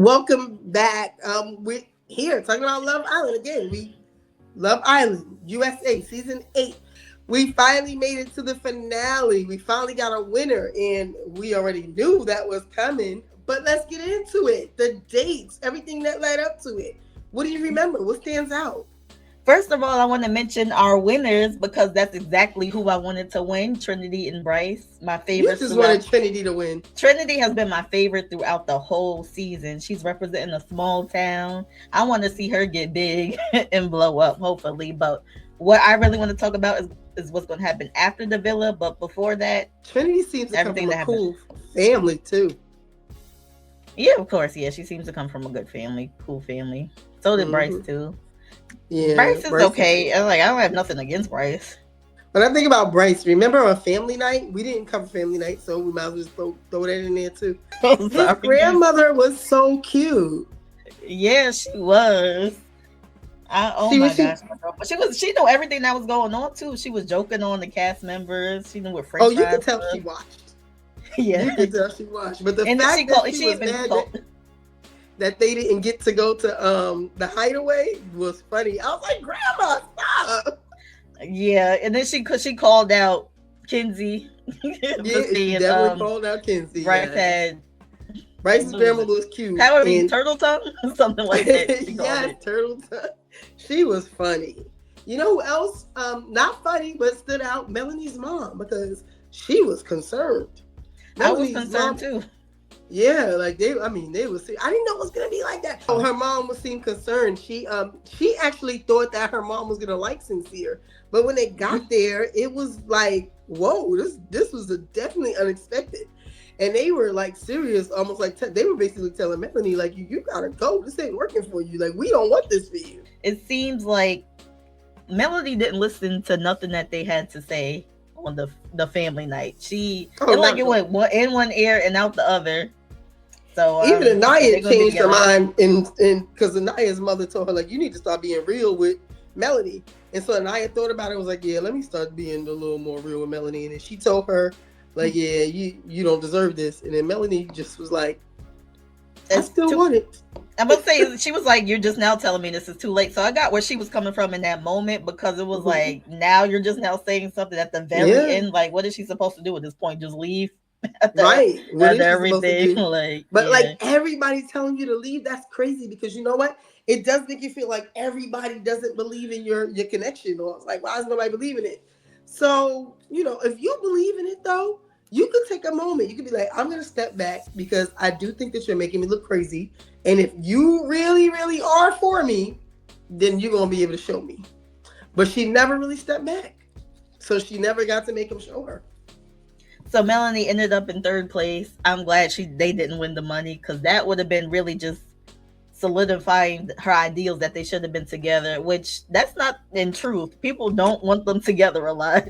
Welcome back. We're here talking about Love Island again. Love Island USA season 8. We finally made it to the finale. We finally got a winner, and we already knew that was coming. But let's get into it. The dates, everything that led up to it. What do you remember? What stands out? First of all, I want to mention our winners because that's exactly who I wanted to win. Trinity and Bryce, my favorite. You just wanted Trinity to win. Trinity has been my favorite throughout the whole season. She's representing a small town. I want to see her get big and blow up, hopefully. But what I really want to talk about is what's going to happen after the villa. But before that, Trinity seems to come from a cool family too. Yeah, of course. Yeah, she seems to come from a good family, cool family. So did Bryce too. Yeah, Bryce is okay. I don't have nothing against Bryce. When I think about Bryce, remember on family night? We didn't cover family night, so we might as well just throw that in there too. His grandmother was so cute. Yeah, she was. Oh my gosh. But she knew everything that was going on too. She was joking on the cast members. She knew what French fries. Oh, you could tell she watched. Yeah. You could tell she watched. But the fact that she was mad that they didn't get to go to the hideaway was funny. I was like, Grandma, stop. Yeah, and then she called out Kinsey. Yeah, she definitely called out Kinsey. Bryce's grandma was cute. How would be turtle tongue? Something like that. Yes, turtle tongue. She was funny. You know who else? Not funny, but stood out? Melanie's mom, because she was concerned. Melanie's I was concerned too. Yeah, like they was. I didn't know it was gonna be like that. Oh, her mom was seemed concerned. She actually thought that her mom was gonna like Sincere, but when they got there, it was like, whoa, this was definitely unexpected, and they were like serious, almost like they were basically telling Melanie like, you gotta go. This ain't working for you. Like, we don't want this for you. It seems like Melanie didn't listen to nothing that they had to say on the family night. It went in one ear and out the other. So even Aniya changed her mind, and because Aniya's mother told her like, you need to start being real with Melanie, and so Aniya thought about it and was like, yeah, let me start being a little more real with Melanie, and then she told her like, yeah, you don't deserve this, and then Melanie just was like, I still want it. I'm gonna say, she was like, you're just now telling me this is too late. So I got where she was coming from in that moment, because it was like, now you're just now saying something at the very end. Like, what is she supposed to do at this point? Just leave? Right. What everything. Like everybody telling you to leave, that's crazy, because you know what? It does make you feel like everybody doesn't believe in your connection, or it's like, why does nobody believe in it? So, if you believe in it though, you could take a moment. You could be like, I'm going to step back because I do think that you're making me look crazy. And if you really, really are for me, then you're going to be able to show me. But she never really stepped back. So she never got to make him show her. So Melanie ended up in third place. I'm glad they didn't win the money, because that would have been really just solidifying her ideals that they should have been together, which that's not in truth. People don't want them together a lot.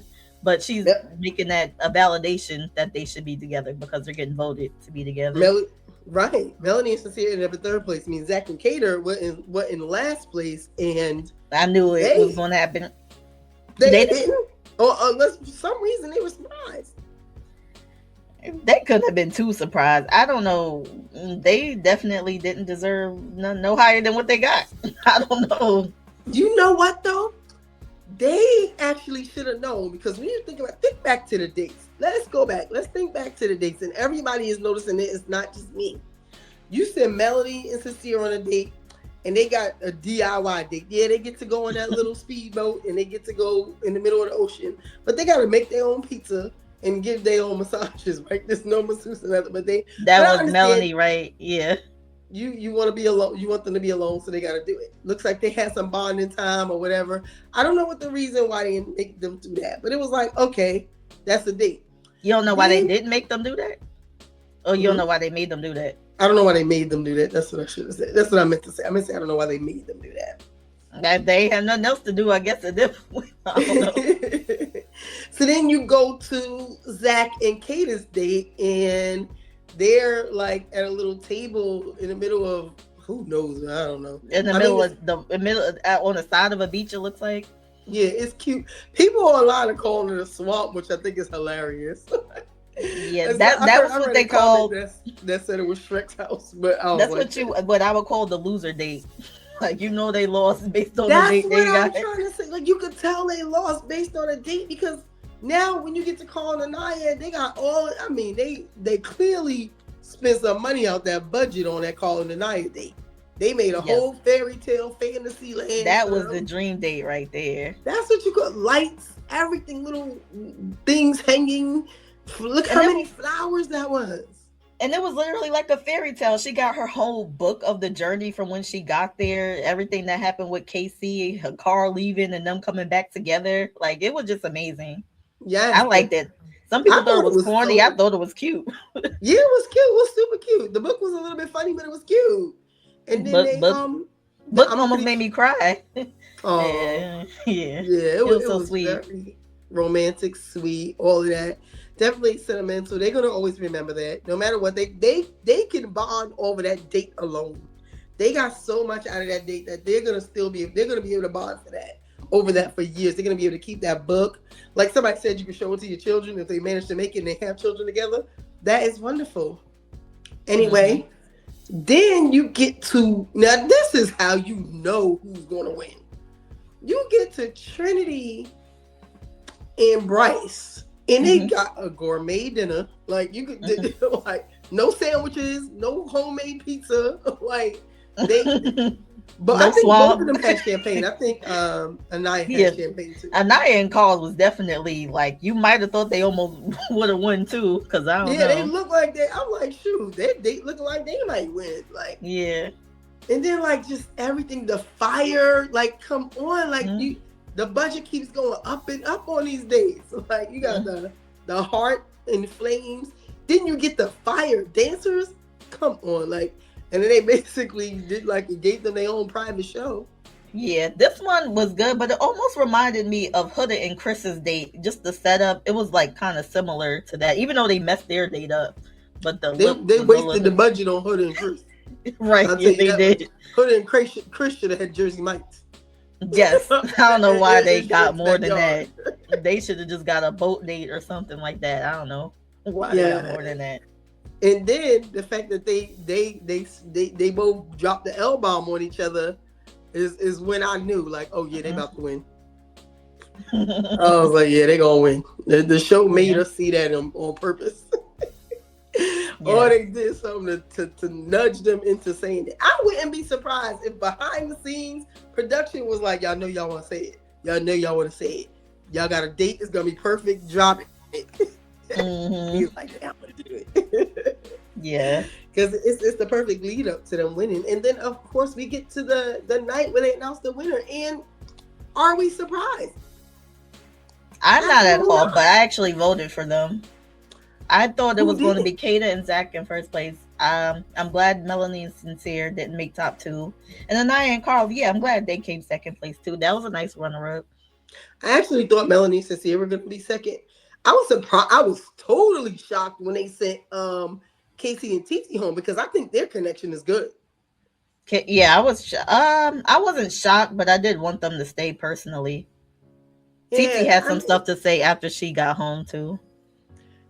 But she's making that a validation that they should be together because they're getting voted to be together. Right. Melanie and Sincere ended up in third place. I mean, Zach and Kayda were in last place, and I knew it was going to happen. They didn't? Or unless for some reason they were surprised. They couldn't have been too surprised. I don't know. They definitely didn't deserve no higher than what they got. I don't know. You know what, though? They actually should have known, because when you think back to the dates. Let's go back. Let's think back to the dates. And everybody is noticing it. It's not just me. You said Melanie and Sincere on a date, and they got a DIY date. Yeah, they get to go on that little speedboat, and they get to go in the middle of the ocean. But they got to make their own pizza and give their own massages, right? There's no masseuse and nothing, but that was Melanie, right? Yeah. You want to be alone. You want them to be alone, so they got to do it. Looks like they had some bonding time or whatever. I don't know what the reason why they didn't make them do that, but it was like, okay, that's a date. You don't know why they didn't make them do that? Or you don't know why they made them do that? I don't know why they made them do that. That's what I should have said. That's what I meant to say. I meant to say I don't know why they made them do that. That they have nothing else to do, I guess. I don't know. So then you go to Zach and Kayda's date, and they're like at a little table in the middle of, who knows? I don't know. In the middle on the side of a beach, it looks like. Yeah, it's cute. People online are calling it a swamp, which I think is hilarious. Yeah, And so that was I what read a they comment called. that said it was Shrek's house, but I was That's like, what I would call the loser date. Like they lost based on the that's date what they I'm got. trying to say. Like you could tell they lost based on a date because now when you get to Carl and Aniya, they got all. I mean, they clearly spent some money out that budget on that Carl and Aniya date. They made a Yes, whole fairy tale fantasy land that for was the them. dream date right there. That's what you got. Lights, everything, little things hanging. Look And how it many flowers that was. and it was literally like a fairy tale. She got her whole book of the journey from when she got there, everything that happened with Casey, her car leaving, and them coming back together. Like it was just amazing. I Yes, liked it. Some I people thought it thought it was was corny. I so. thought it was cute. Yeah, it was cute. It was super cute. The book was a little bit funny, but it was cute. And then Book they book book I'm almost pretty. made me cry. Oh, Yeah, yeah, it was it so was sweet. very romantic, sweet, all of that. Definitely sentimental. They're gonna always remember that. No matter what, they can bond over that date alone. They got so much out of that date that they're gonna be able to bond for that over that for years. They're gonna be able to keep that book. Like somebody said, you can show it to your children if they manage to make it and they have children together. That is wonderful. Hmm. Anyway, then you get to now. This is how you know who's gonna win. You get to Trinity and Bryce, and they Hmm. got a gourmet dinner. Like you could like no sandwiches, no homemade pizza. Like they, but I No think both of swamp. them had champagne. I think Aniya Yeah, had champagne too. Aniya and Carl was definitely like you might have thought they almost would have won too, because I don't Yeah, they know. look like they. I'm like, shoot, they looking like they might win. Like, Yeah. and then like just everything, the fire, like come on, like Mm-hmm. the budget keeps going up and up on these days. Like you got the heart and flames. Then you get the fire dancers. Come on, like, and then they basically did like it gave them their own private show. Yeah, this one was good, but it almost reminded me of Huda and Chris's date. Just the setup, it was like kind of similar to that, even though they messed their date up. But the look They was a wasted the little budget on Hood and Chris. right. I'll tell Yeah, you they that much. did. Hood and Chris should have had Jersey Mike's Yes, I don't know why they in got Shrek's more than backyard. that. They should have just got a boat date or something like that. I don't know why they got Yeah. more than that. And then the fact that they both dropped the L bomb on each other is when I knew like, oh yeah, they about to win. I was like, yeah, they gonna win. The show made Yeah. us see that on purpose. Or Yes. they did something to nudge them into saying it. I wouldn't be surprised if behind the scenes production was like, y'all know y'all want to say it. Y'all know y'all want to say it. Y'all got a date. It's gonna be perfect. Drop it. Hmm. He's like, yeah, I'm gonna do it. Yeah. Because it's the perfect lead up to them winning. And then of course we get to the night where they announce the winner. And are we surprised? I'm not at Absolutely all, not. but I actually voted for them. I thought it Who was going to didn't? be Kayda and Zach in first place. I'm glad Melanie and Sincere didn't make top two, and Aniya and Carl. Yeah, I'm glad they came second place too. That was a nice runner up. I actually thought Melanie and Sincere were gonna be second. I was surprised. I was totally shocked when they sent Casey and Titi home because I think their connection is good. Yeah, I wasn't shocked, but I did want them to stay personally. Titi Yeah, had I some mean, stuff to say after she got home too.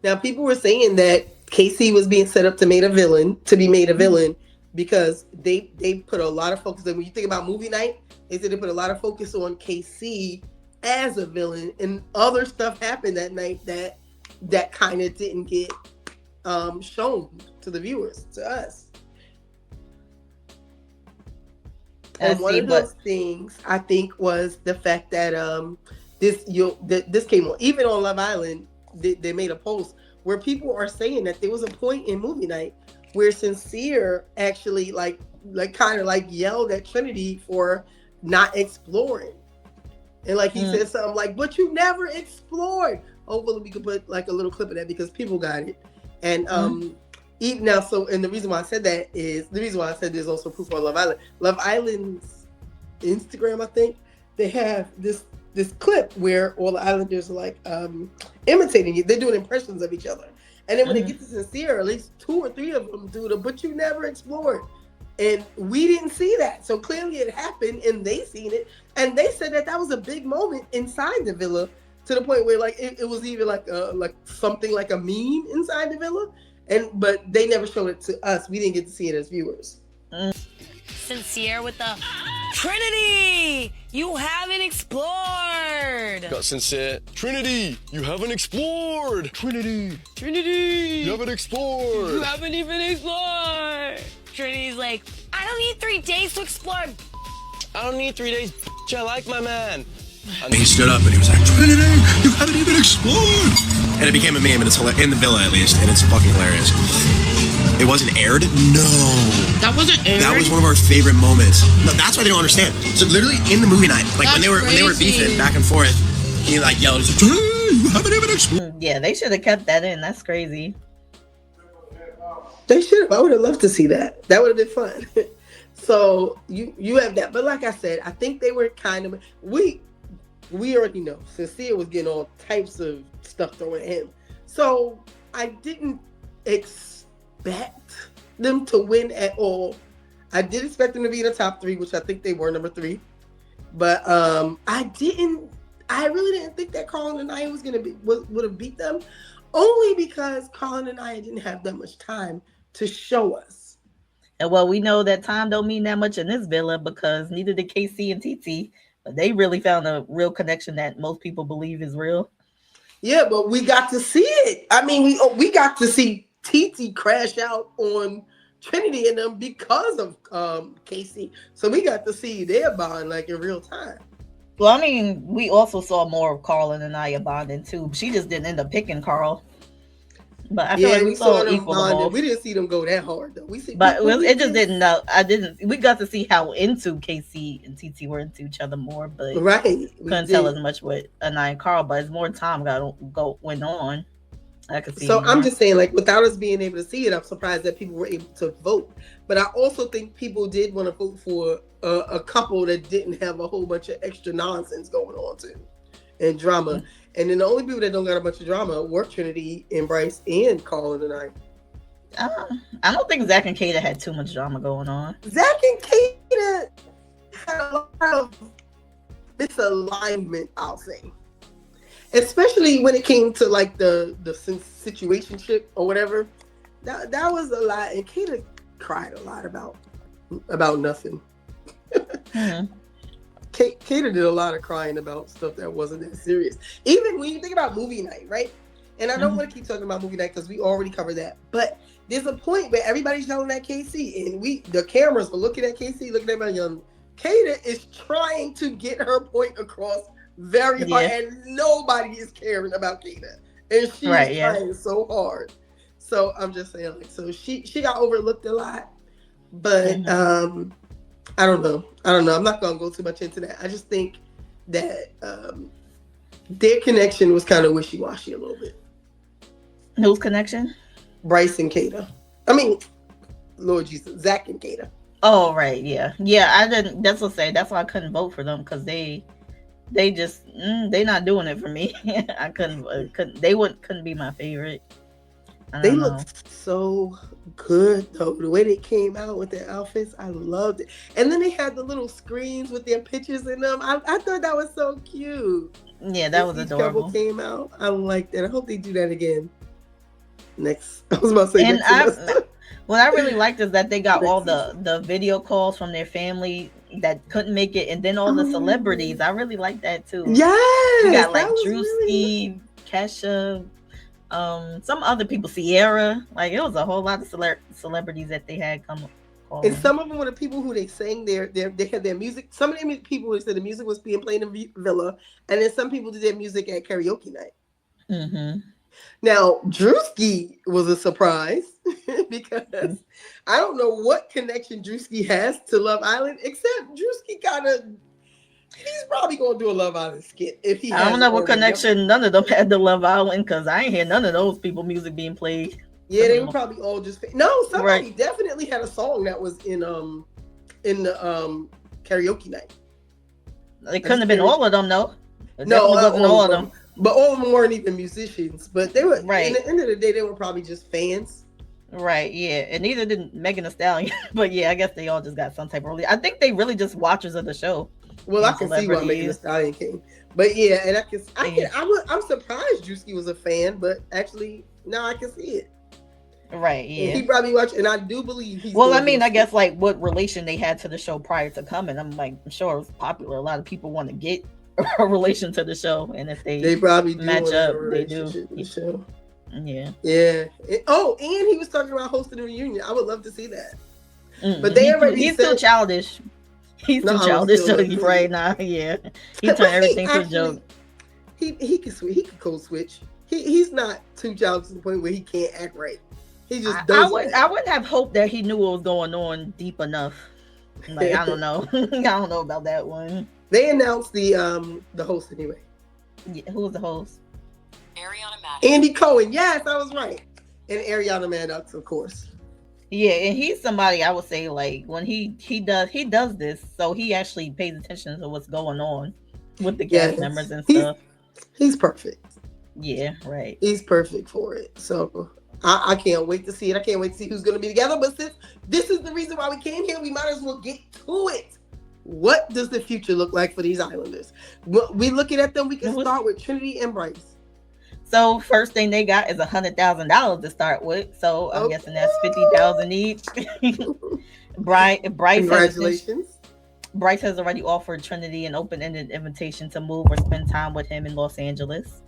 now people were saying that Casey was being set up to be made a villain because they put a lot of focus. When you think about movie night, they said they put a lot of focus on KC as a villain, and other stuff happened that night that kind of didn't get shown to the viewers, to us. I And one see, of but those things I think was the fact that this came on even on Love Island. They made a post where people are saying that there was a point in movie night where Sincere actually like kind of like yelled at Trinity for not exploring, and like he mm, said something like, "But you never explored." Hopefully, we could put like a little clip of that because people got it, and mm, even now. So, and the reason why I said that is the reason why I said there's also proof on Love Island. Love Island's Instagram, I think they have this clip where all the Islanders are like imitating it. They're doing impressions of each other, and then when they mm, get to Sincere, at least 2 or 3 of them do the "But you never explored." And we didn't see that. So clearly it happened and they seen it. And they said that that was a big moment inside the villa to the point where like it was even like something like a meme inside the villa, but they never showed it to us. We didn't get to see it as viewers. Sincere with the Trinity, you haven't explored. Got Sincere. Trinity, you haven't explored. Trinity, you haven't explored. You haven't even explored. Trinity's like, I don't need 3 days to explore. I don't need 3 days. I like my man. And he stood up and he was like, Trinity, you haven't even explored. And it became a meme, and it's in the villa at least, and it's fucking hilarious. It wasn't aired? No. That wasn't aired? That was one of our favorite moments. No, that's why they don't understand. So literally in the movie night, like when they were beefing back and forth, he like yelled, Trinity, you haven't even explored. Yeah, they should have kept that in. That's crazy. They should have. I would have loved to see that. That would have been fun. So you have that. But like I said, I think they were kind of we already know Sincere was getting all types of stuff thrown at him. So I didn't expect them to win at all. I did expect them to be in the top 3, which I think they were number 3. But I really didn't think that Carl and Aniya would have beat them, only because Carl and Aniya didn't have that much time to show us. And well, we know that time don't mean that much in this villa because neither did KC and TT. But they really found a real connection that most people believe is real. Yeah, but we got to see it. I mean, we got to see TT crash out on Trinity and them because of KC. So we got to see their bond like in real time. Well, I mean, we also saw more of Carl and Aniya bonding too. She just didn't end up picking Carl. But I feel like we saw them equal bonding. We didn't see them go that hard though. It just didn't know. We got to see how into KC and TT were into each other more, but couldn't tell as much with Aniya and Carl. But as more time went on, I could see. So I'm just saying, like, without us being able to see it, I'm surprised that people were able to vote. But I also think people did want to vote for a couple that didn't have a whole bunch of extra nonsense going on too, and drama. Mm-hmm. And then the only people that don't got a bunch of drama were Trinity and Bryce and Carl and Aniya. I don't think Zach and Kayda had too much drama going on. Zach and Kayda had a lot of misalignment, I'll say. Especially when it came to like the situationship or whatever. That was a lot. And Kayda cried a lot about nothing. Mm-hmm. Kayda did a lot of crying about stuff that wasn't that serious. Even when you think about movie night, right? And I don't want to keep talking about movie night because we already covered that. But there's a point where everybody's yelling at KC, and the cameras were looking at KC, looking at my young. Kayda is trying to get her point across very hard, and nobody is caring about Kayda, and she's trying so hard. So I'm just saying, like, so she got overlooked a lot, but I don't know. I'm not gonna go too much into that. I just think that their connection was kind of wishy-washy a little bit. Whose connection? Bryce and Kayda. I mean, Lord Jesus, Zach and Kayda. Oh right, yeah. I didn't. That's what I say. That's why I couldn't vote for them because they just they not doing it for me. I couldn't. They couldn't be my favorite. They looked so good though. The way they came out with their outfits, I loved it. And then they had the little screens with their pictures in them. I thought that was so cute. Yeah, that was adorable. Couple came out. I liked it. I hope they do that again. I was about to say and what I really liked is that they got all the video calls from their family that couldn't make it, and then all the celebrities. I really like that too. Yes, we got like Georgiou, Kesha, some other people, Sierra. Like it was a whole lot of celebrities that they had come. And some of them were the people who they sang they had their music. Some of them people who said the music was being played in the villa, and then some people did their music at karaoke night. Mm-hmm. Now, Georgiou was a surprise because I don't know what connection Georgiou has to Love Island, except Georgiou he's probably going to do a Love Island skit if he. I don't know what connection none of them had to Love Island because I ain't hear none of those people music being played. Yeah, they were probably all just somebody definitely had a song that was in the karaoke night. It couldn't have been all of them, though. No, wasn't all of them. But all of them weren't even musicians. But they were, at the end of the day, they were probably just fans. Right, yeah. And neither did Megan Thee Stallion. But yeah, I guess they all just got some type of release. I think they really just watchers of the show. Well, I can see why Megan Thee Stallion came. But yeah, and I'm surprised Drewski was a fan, but actually now I can see it. Right, yeah. And he probably watched, and I do believe he's. Well, I mean, I guess like what relation they had to the show prior to coming. I'm sure it was popular. A lot of people want to get a relation to the show, and if they probably match up, they do. The show. Yeah. Yeah. And he was talking about hosting a reunion. I would love to see that. But he's too childish. He's too childish right now. Yeah. He turned everything to a joke. He can switch. He can code switch. He's not too childish to the point where he can't act right. He just does. I wouldn't have hoped that he knew what was going on deep enough. Like, I don't know. I don't know about that one. They announced the host anyway. Yeah, who was the host? Ariana Madix. Andy Cohen. Yes, I was right. And Ariana Madix, of course. Yeah, and he's somebody I would say, like, when he does this, so he actually pays attention to what's going on with the cast members and stuff. He's perfect. Yeah, right. He's perfect for it. So I can't wait to see it. I can't wait to see who's going to be together. But since this is the reason why we came here, we might as well get to it. What does the future look like for these Islanders? We looking at them. We can start with Trinity and Bryce. So first thing they got is $100,000 to start with. So I'm guessing that's $50,000 each. Bryce, congratulations. Bryce has already offered Trinity an open-ended invitation to move or spend time with him in Los Angeles.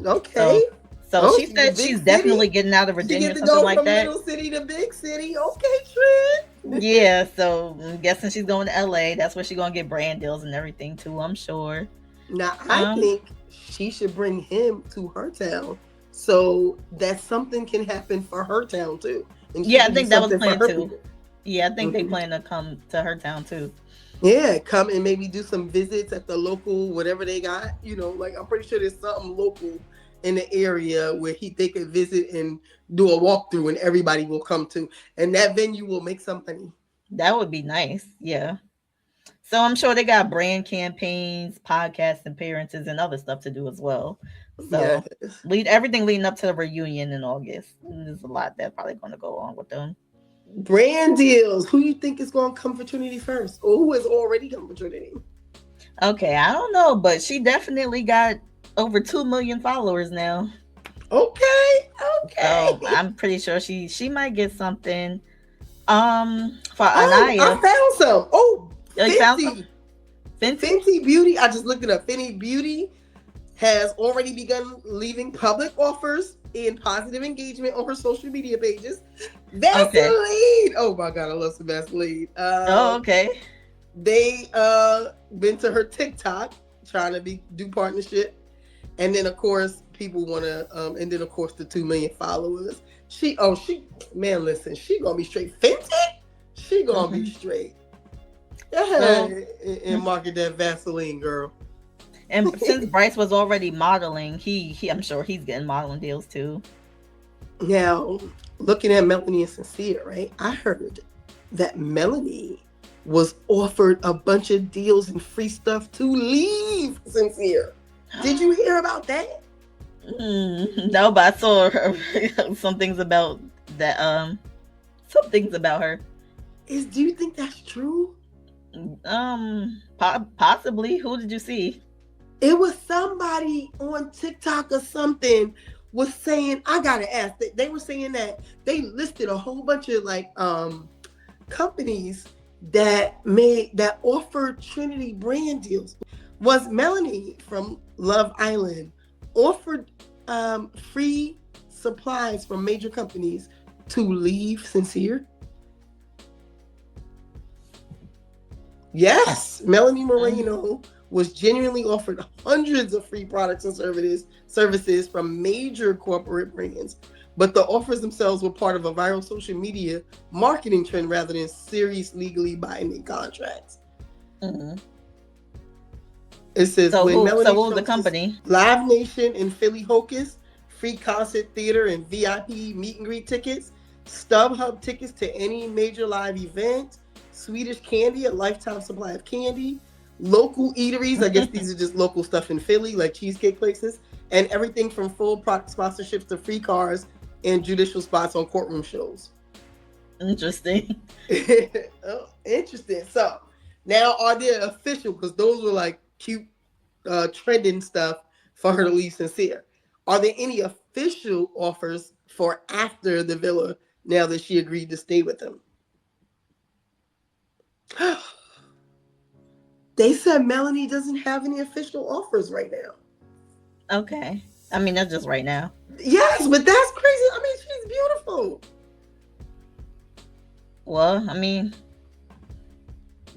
Okay. So she said she's definitely getting out of Virginia or something like that. Little city to big city. Okay, Trin. Yeah. So I'm guessing she's going to LA. That's where she's gonna get brand deals and everything too, I'm sure. Now I think she should bring him to her town so that something can happen for her town too. Yeah, I think that was planned too. People. Yeah, I think they plan to come to her town too. Yeah, come and maybe do some visits at the local, whatever they got. You know, like I'm pretty sure there's something local in the area where they could visit and do a walkthrough and everybody will come to. And that venue will make some money. That would be nice. Yeah. So I'm sure they got brand campaigns, podcast appearances, and other stuff to do as well. So everything leading up to the reunion in August. There's a lot that's probably going to go on with them. Brand deals. Who you think is going to come for Trinity first? Or who has already come for Trinity? Okay, I don't know, but she definitely got over 2 million followers now. Okay. So I'm pretty sure she might get something. For Aniya. I found some. Oh, Fenty Beauty. I just looked it up. Fenty Beauty has already begun leaving public offers and positive engagement on her social media pages. Vaseline. Oh my God, I love some Vaseline. Okay. They been to her TikTok trying to do partnership, and then of course people want to, and then of course the 2 million followers. Man, listen, she gonna be straight. Fenty. She gonna be straight. And market that Vaseline, girl. And since Bryce was already modeling, I'm sure he's getting modeling deals too. Now, looking at Melanie and Sincere, right? I heard that Melanie was offered a bunch of deals and free stuff to leave Sincere. Did you hear about that? No, but I saw some things about that. Some things about her. Do you think that's true? Possibly. Who did you see? It was somebody on TikTok or something was saying, I gotta ask. They were saying that they listed a whole bunch of companies that offered Trinity brand deals. Was Melanie from Love Island offered free supplies from major companies to leave Sincere? Yes, Melanie Moreno was genuinely offered hundreds of free products and services from major corporate brands, but the offers themselves were part of a viral social media marketing trend rather than serious legally binding contracts. Mm-hmm. It says, so what was the company? Live Nation and Philly Hocus, free concert theater and VIP meet and greet tickets, StubHub tickets to any major live event, Swedish Candy, a lifetime supply of candy, local eateries, I guess these are just local stuff in Philly, like cheesecake places, and everything from full product sponsorships to free cars and judicial spots on courtroom shows. Interesting. Oh, interesting. So Now, are there official? Because those were like cute, trending stuff for her to leave Sincere. Are there any official offers for after the villa now that she agreed to stay with him? They said Melanie doesn't have any official offers right now. Okay. I mean, that's just right now. Yes, but that's crazy. I mean, she's beautiful. Well, I mean,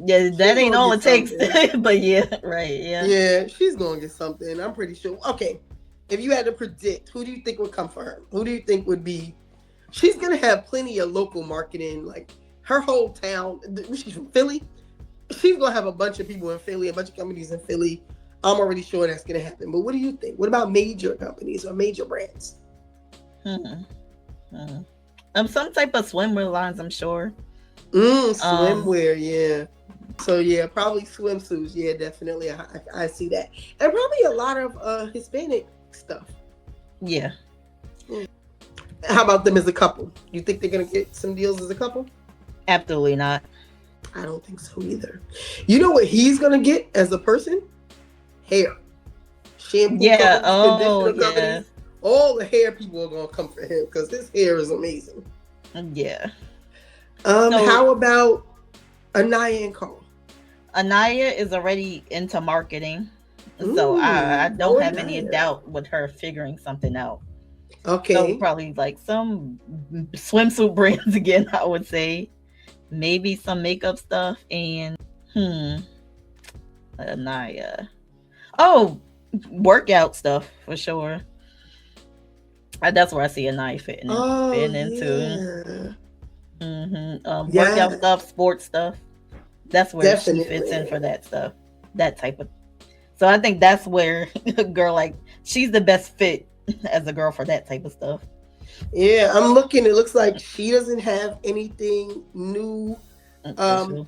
yeah, that ain't all it takes. But yeah, right, yeah. Yeah, she's gonna get something. I'm pretty sure. Okay, if you had to predict, who do you think would come for her? Who do you think would be? She's gonna have plenty of local marketing. Like her whole town. She's from Philly. She's gonna have a bunch of people in Philly, a bunch of companies in Philly. I'm already sure that's gonna happen. But what do you think? What about major companies or major brands? Some type of swimwear lines, I'm sure. Swimwear, yeah. So yeah, probably swimsuits. Yeah, definitely. I see that, and probably a lot of Hispanic stuff. Yeah. How about them as a couple? You think they're gonna get some deals as a couple? Absolutely not. I don't think so either. You know what he's gonna get as a person? Hair, shampoo. Yeah. Companies, companies. All the hair people are gonna come for him because his hair is amazing. Yeah. How about Aniya and Carl? Aniya is already into marketing, so I don't have any doubt with her figuring something out. Okay. So probably like some swimsuit brands again, I would say. Maybe some makeup stuff and Aniya. Oh, workout stuff for sure. That's where I see Aniya fitting into. Workout stuff, sports stuff. That's where she fits in for that stuff. That type of. So I think that's where a girl like she's the best fit as a girl for that type of stuff. Yeah, I'm looking. It looks like she doesn't have anything new on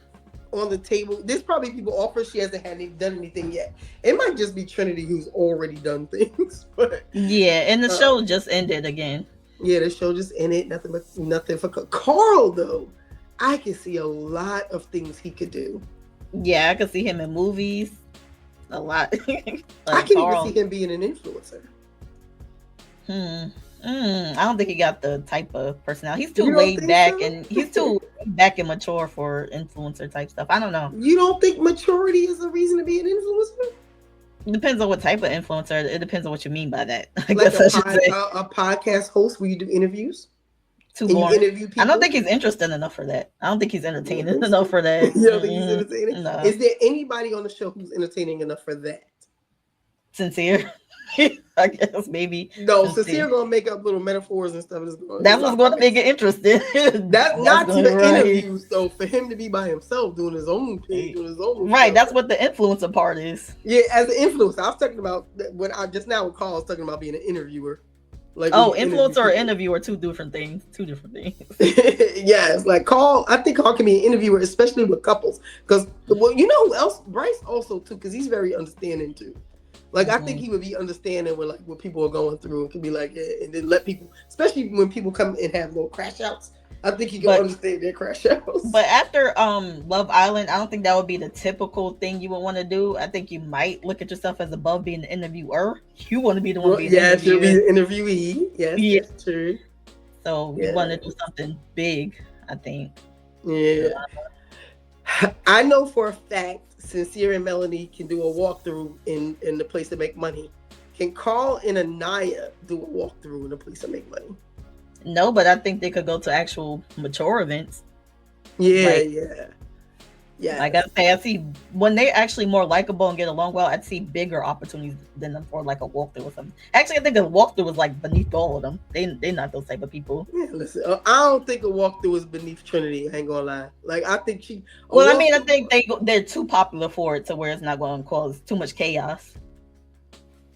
the table. There's probably people offer. She hasn't done anything yet. It might just be Trinity who's already done things. But yeah, and the show just ended again. Yeah, the show just ended. Nothing for Carl though. I can see a lot of things he could do. Yeah, I could see him in movies. A lot. Like I can even see him being an influencer. I don't think he got the type of personality. He's too laid back and he's too back and mature for influencer type stuff. I don't know. You don't think maturity is a reason to be an influencer? It depends on what type of influencer. It depends on what you mean by that. I guess I should say. A podcast host where you do interviews? Too boring. I don't think he's interested enough for that. I don't think he's entertaining enough for that. You don't think he's entertaining? No. Is there anybody on the show who's entertaining enough for that? Sincere. I guess maybe. No, Sincere gonna make up little metaphors and stuff. That's what's going to make it interesting. That's not to the interviews though. For him to be by himself doing his own thing, doing his own. Right, stuff. that's what the influencer part is. Yeah, as an influencer, I was talking about when I just now with Carl was talking about being an interviewer. Like influencer or interviewer, two different things. Yes, like Carl. I think Carl can be an interviewer, especially with couples, because you know who else? Bryce also too, because he's very understanding too. Like I think he would be understanding with like what people are going through and could be like, yeah, and then let people, especially when people come and have little crash outs. I think he can understand their crash outs. But after Love Island, I don't think that would be the typical thing you would want to do. I think you might look at yourself as above being the interviewer. You want to be the one being the interviewer. Yeah, be the interviewee. Yes, that's true. So you want to do something big, I think. Yeah. I know for a fact Sincere and Melanie can do a walkthrough in the place to make money. Can Carl and Aniya do a walkthrough in the place to make money? No, but I think they could go to actual mature events. Yeah. Like I say, I see when they're actually more likable and get along well, I'd see bigger opportunities than them for like a walkthrough or something. Actually, I think a walkthrough was like beneath all of them. They're not those type of people. Yeah, listen, I don't think a walkthrough is beneath Trinity. I ain't gonna lie. Like I think she. Well, I mean, I think they're too popular for it to where it's not going to cause too much chaos.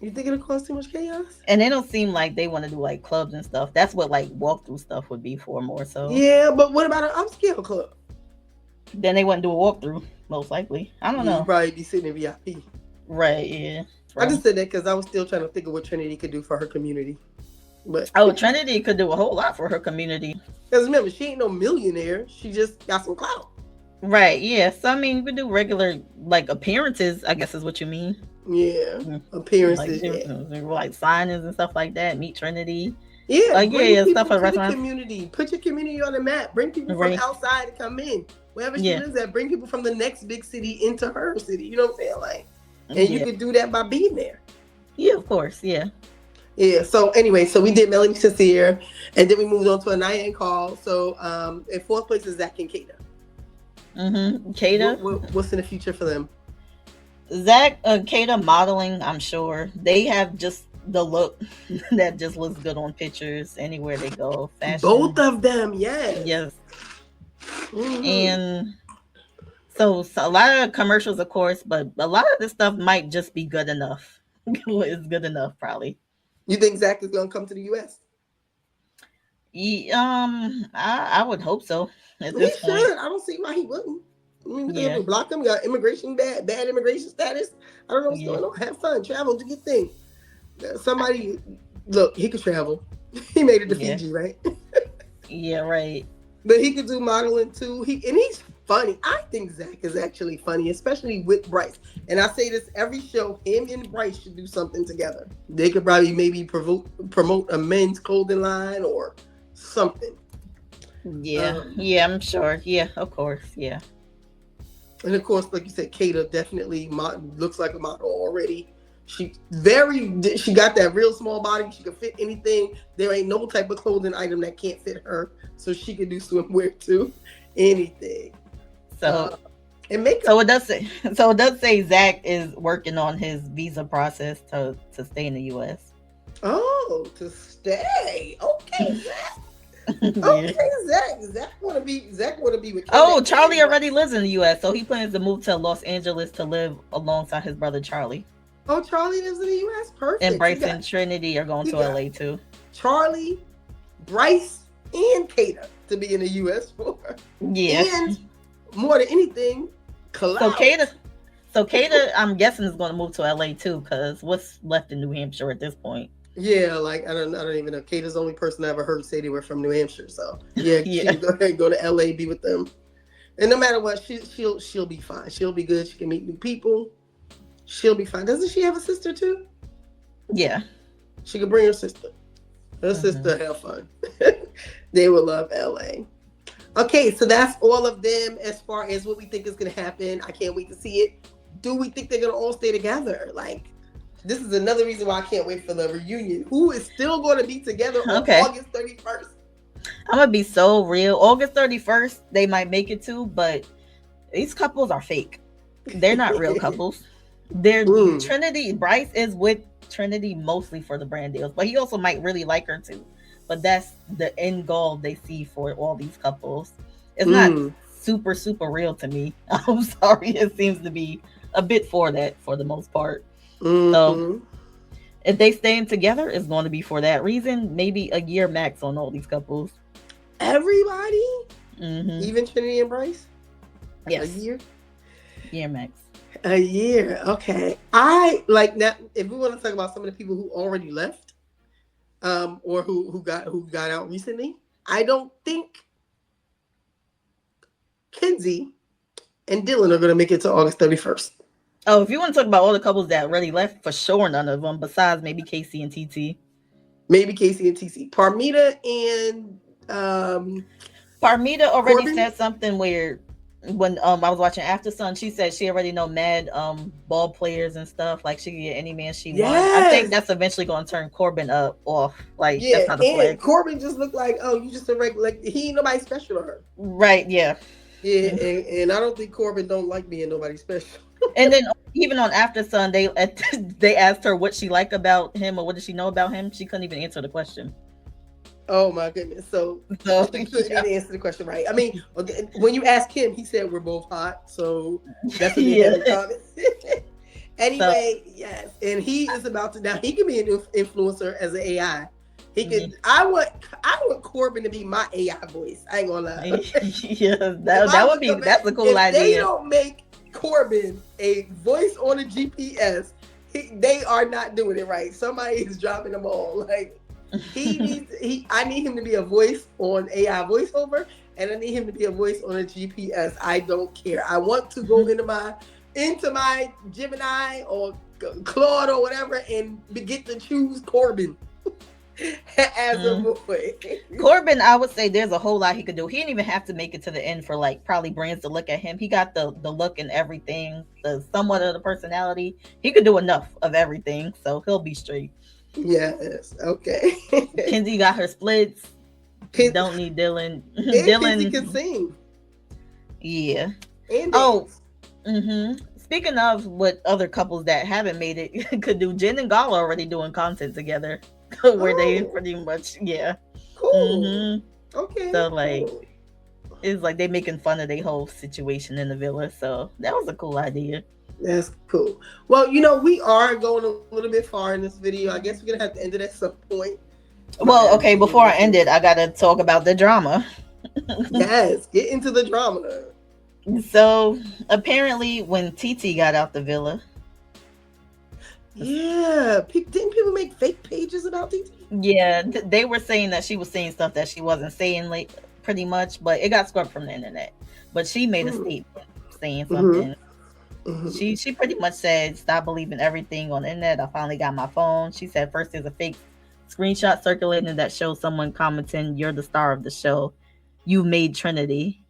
You think it'll cause too much chaos? And they don't seem like they want to do like clubs and stuff. That's what like walkthrough stuff would be for more so. Yeah, but what about an upscale club? Then they wouldn't do a walkthrough, most likely. I don't know. You'd probably be sitting in VIP. Right, yeah. I just said that because I was still trying to think of what Trinity could do for her community. But Trinity could do a whole lot for her community. Because remember, she ain't no millionaire. She just got some clout. Right. Yeah. So I mean, we do regular like appearances. I guess is what you mean. Yeah, Mm. appearances. Like signings and stuff like that. Meet Trinity. Yeah, bring Yeah, stuff people at to the restaurants. community. Put your community on the map. Bring people from Right. outside to come in. Wherever she Yeah. lives at, bring people from the next big city into her city. You know what I'm saying? Like, and you Yeah. could do that by being there. Yeah, of course. Yeah. Yeah. So anyway, so we did Melanie Sincere, and then we moved on to Aniya and Carl. So in fourth place is Zach and Kayda. Kayda. What's in the future for them? Zach, Kayda modeling. I'm sure they have just the look that just looks good on pictures anywhere they go. Fashion. Both of them, yes. Yes. And so a lot of commercials, of course, but a lot of this stuff might just be good enough. It's good enough, probably. You think Zach is gonna come to the U.S.? I would hope so. At this point, I don't see why he wouldn't. I mean, they block him. Got immigration bad immigration status. I don't know what's going on. Have fun, travel, do your thing. Somebody, look, he could travel. He made it to Fiji, right? Yeah, right. But he could do modeling too. He's funny. I think Zach is actually funny, especially with Bryce. And I say this every show, him and Bryce should do something together. They could probably maybe promote a men's clothing line or something. Yeah, I'm sure. Yeah, of course. Yeah. And of course, like you said, Kayda definitely looks like a model already. She got that real small body. She can fit anything. There ain't no type of clothing item that can't fit her. So she can do swimwear too. Anything. So and makeup. So it does say Zach is working on his visa process to stay in the US. Oh, to stay. Okay, Zach. Okay, Zach wanna be with Kayda. Oh, Charlie already lives in the US, so he plans to move to Los Angeles to live alongside his brother Charlie. Oh, Charlie lives in the US? Perfect. And Bryce and Trinity are going to LA too. Charlie, Bryce, and Kayda to be in the US for. Yeah. And more than anything, Cloud. So Kayda, I'm guessing is going to move to LA too, because what's left in New Hampshire at this point? Yeah, like I don't even know. Kayda's the only person I ever heard say they were from New Hampshire. So yeah, she can go ahead and go to LA, be with them. And no matter what, she'll be fine. She'll be good. She can meet new people. She'll be fine. Doesn't she have a sister too? Yeah. She could bring her sister. Her sister have fun. They will love LA. Okay, so that's all of them as far as what we think is going to happen. I can't wait to see it. Do we think they're going to all stay together? Like, this is another reason why I can't wait for the reunion. Who is still going to be together on August 31st? I'm going to be so real. August 31st, they might make it to, but these couples are fake. They're not real couples. They're Trinity. Bryce is with Trinity mostly for the brand deals, but he also might really like her too. But that's the end goal they see for all these couples. It's not super, super real to me. I'm sorry. It seems to be a bit for that for the most part. So if they staying together, it's going to be for that reason. Maybe a year max on all these couples. Everybody? Even Trinity and Bryce? Yes. A year? Year max. A year. Okay. I like that. If we want to talk about some of the people who already left, or who got out recently, I don't think Kenzie and Dylan are going to make it to August 31st. Oh, if you want to talk about all the couples that already left, for sure none of them, besides maybe Casey and TT. Maybe Casey and TT. Parmita and Parmita already Corbin? said something weird when I was watching After Sun. She said she already know mad ball players and stuff. Like she can get any man she wants. I think that's eventually going to turn Corbin off. Like that's not a flag. Corbin just looked like, oh, you just a regular. Like he ain't nobody special to her. Right? Yeah. Yeah, and I don't think Corbin don't like being nobody special. And then even on After Sun, they asked her what she liked about him or what did she know about him. She couldn't even answer the question. Oh my goodness! So she couldn't even answer the question right. I mean, when you ask him, he said we're both hot. So that's what he had in common. Anyway, yes, and he is about to now. He can be an influencer as an AI. He could. I want Corbin to be my AI voice. I ain't gonna lie. Yeah, that would be. That's a cool idea. They don't make Corbin a voice on a GPS. They are not doing it right. Somebody is dropping them all. Like I need him to be a voice on AI voiceover, and I need him to be a voice on a GPS. I don't care. I want to go into my Gemini or Claude or whatever and get to choose Corbin as a boy. Corbin, I would say there's a whole lot he could do. He didn't even have to make it to the end for like probably brands to look at him. He got the look and everything, the somewhat of the personality. He could do enough of everything, so he'll be straight. Yes. Okay. Kenzie got her splits. Don't need Dylan. Dylan can sing. Yeah. And Speaking of what other couples that haven't made it could do, Jen and Gala already doing content together. Where they pretty much cool. Okay. So like it's like they making fun of their whole situation in the villa. So that was a cool idea. That's cool. Well, you know, we are going a little bit far in this video. I guess we're gonna have to end it at some point. Well, okay, before I end it, I gotta talk about the drama. Yes, get into the drama. So apparently when TT got out the villa. Yeah, didn't people make fake pages about TT? Yeah, they were saying that she was saying stuff that she wasn't saying, like pretty much, but it got scrubbed from the internet. But she made a statement saying something. She pretty much said, "Stop believing everything on the internet. I finally got my phone." She said, "First, there's a fake screenshot circulating that shows someone commenting, 'You're the star of the show. You made Trinity.'"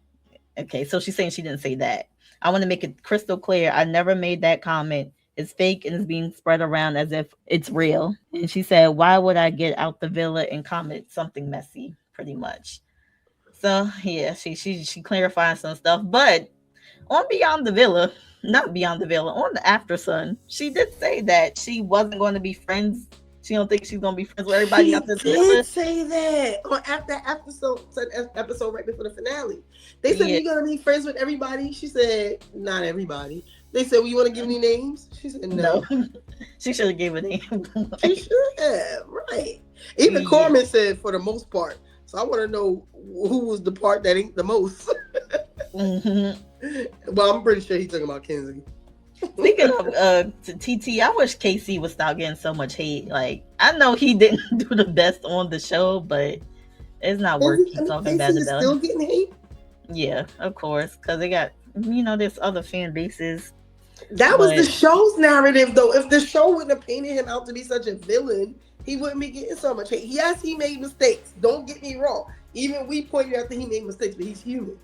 Okay, so she's saying she didn't say that. I want to make it crystal clear. I never made that comment. It's fake and it's being spread around as if it's real. And she said, "Why would I get out the villa and comment something messy?" Pretty much. So yeah, she clarified some stuff. But on Beyond the Villa, not Beyond the Villa, on the After Sun, she did say that she wasn't going to be friends. She don't think she's going to be friends with everybody out the villa. She did say that on after episode right before the finale. They said, "You're going to be friends with everybody." She said, "Not everybody." They said, "Well, you want to give any names?" She said, "No." She should have gave a name. She should have, right. Even Corman said, "For the most part." So I want to know who was the part that ain't the most. Well, I'm pretty sure he's talking about Kenzie. Speaking of TT, I wish KC would stop getting so much hate. Like, I know he didn't do the best on the show, but it's not worth talking bad about. Still getting hate? Yeah, of course, because they got, there's other fan bases. That was the show's narrative, though. If the show wouldn't have painted him out to be such a villain, he wouldn't be getting so much hate. Yes, he made mistakes. Don't get me wrong. Even we pointed out that he made mistakes, but he's human.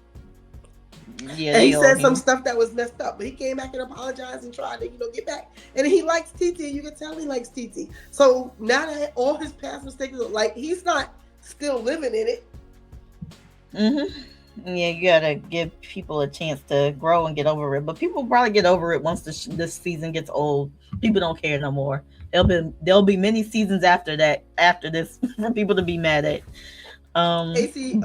Yeah, and he said some stuff that was messed up, but he came back and apologized and tried to, get back. And he likes TT. You can tell he likes TT. So now that all his past mistakes are like, he's not still living in it. Yeah, you gotta give people a chance to grow and get over it. But people probably get over it once this season gets old. People don't care no more. There'll be many seasons after this for people to be mad at. Casey,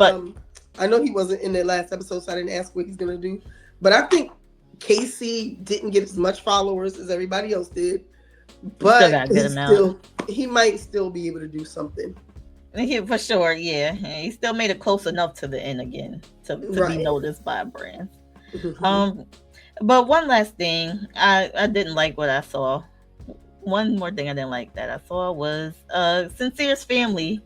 I know he wasn't in the last episode, so I didn't ask what he's gonna do. But I think Casey didn't get as much followers as everybody else did. But he might still be able to do something. For sure, yeah. He still made it close enough to the end again to be noticed by brands. But one last thing, I didn't like what I saw. One more thing I didn't like that I saw was Sincere's family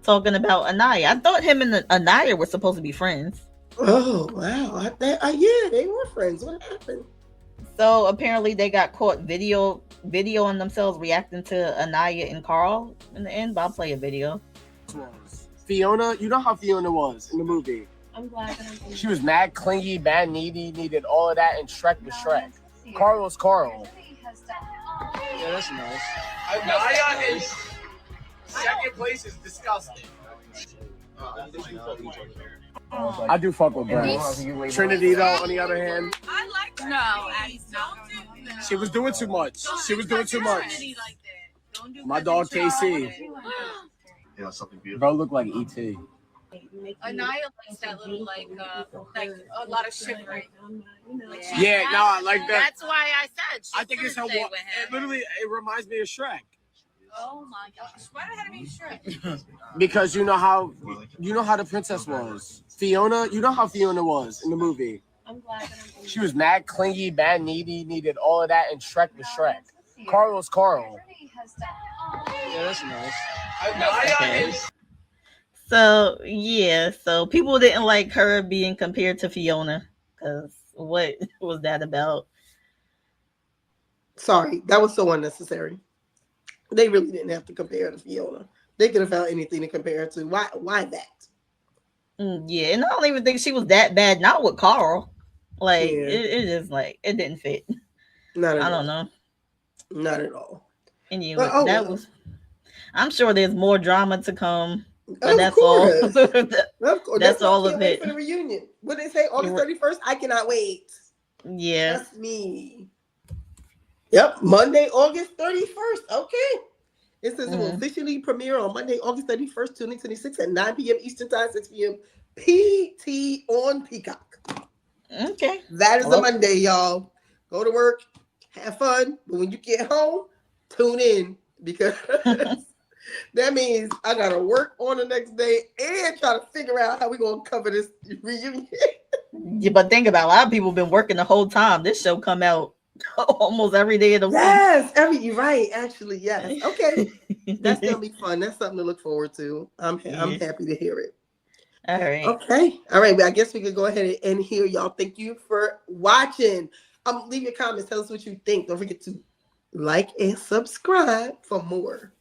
talking about Aniya. I thought him and Aniya were supposed to be friends. Oh, wow. Yeah, they were friends. What happened? So apparently they got caught video on themselves reacting to Aniya and Carl in the end. But I'll play a video. Fiona, you know how Fiona was in the movie. I'm glad. She was mad, clingy, bad, needy, needed all of that, and Shrek was Shrek. Carl was Carl. Yeah, that's nice. Aniya is second place is disgusting. I do fuck with Bryce. Trinity, though, on the other hand, I like her. No, she was doing too much. She was doing too much. My dog KC. Yeah, something beautiful. Bro looked like E.T. Aniya likes that little like a lot of shivering. Yeah, no, I like that. That's why I said. I think it's how it literally it reminds me of Shrek. Oh my gosh! Why do I have to be Shrek? Because you know how the princess was. Fiona, you know how Fiona was in the movie. I'm glad. She was mad, clingy, bad, needy, needed all of that, and Shrek was Shrek. Carl was Carl. Yeah, that's nice. Okay. So yeah, so people didn't like her being compared to Fiona because what was that about? Sorry, that was so unnecessary. They really didn't have to compare to Fiona. They could have found anything to compare it to. Why that? Yeah, and I don't even think she was that bad. Not with Carl. Like Yeah, it just like it didn't fit. not I at don't all. know. Not at all. But Anyway, oh that well. was. I'm sure there's more drama to come, but Of that's all. course. Of course. That's That's why I all can't of wait it. for the reunion. What they say, August 31st? I cannot wait. Yeah. Trust me. Yep, Monday, August 31st. Okay. It says it will Mm. officially premiere on Monday, August 31st, 2026 at 9 p.m. Eastern Time, 6 p.m. PT on Peacock. Okay. That is a Well. Monday, y'all. Go to work, have fun, but when you get home, tune in because that means I gotta work on the next day and try to figure out how we're gonna cover this reunion. Yeah, but think about it, a lot of people been working the whole time. This show come out almost every day of the week. Yes, you're right. Actually, yes. Okay, that's gonna be fun. That's something to look forward to. I'm Yeah. happy to hear it. All right. Okay, all right. Well, I guess we could go ahead and end here, y'all. Thank you for watching. Leave your comments. Tell us what you think. Don't forget to like and subscribe for more.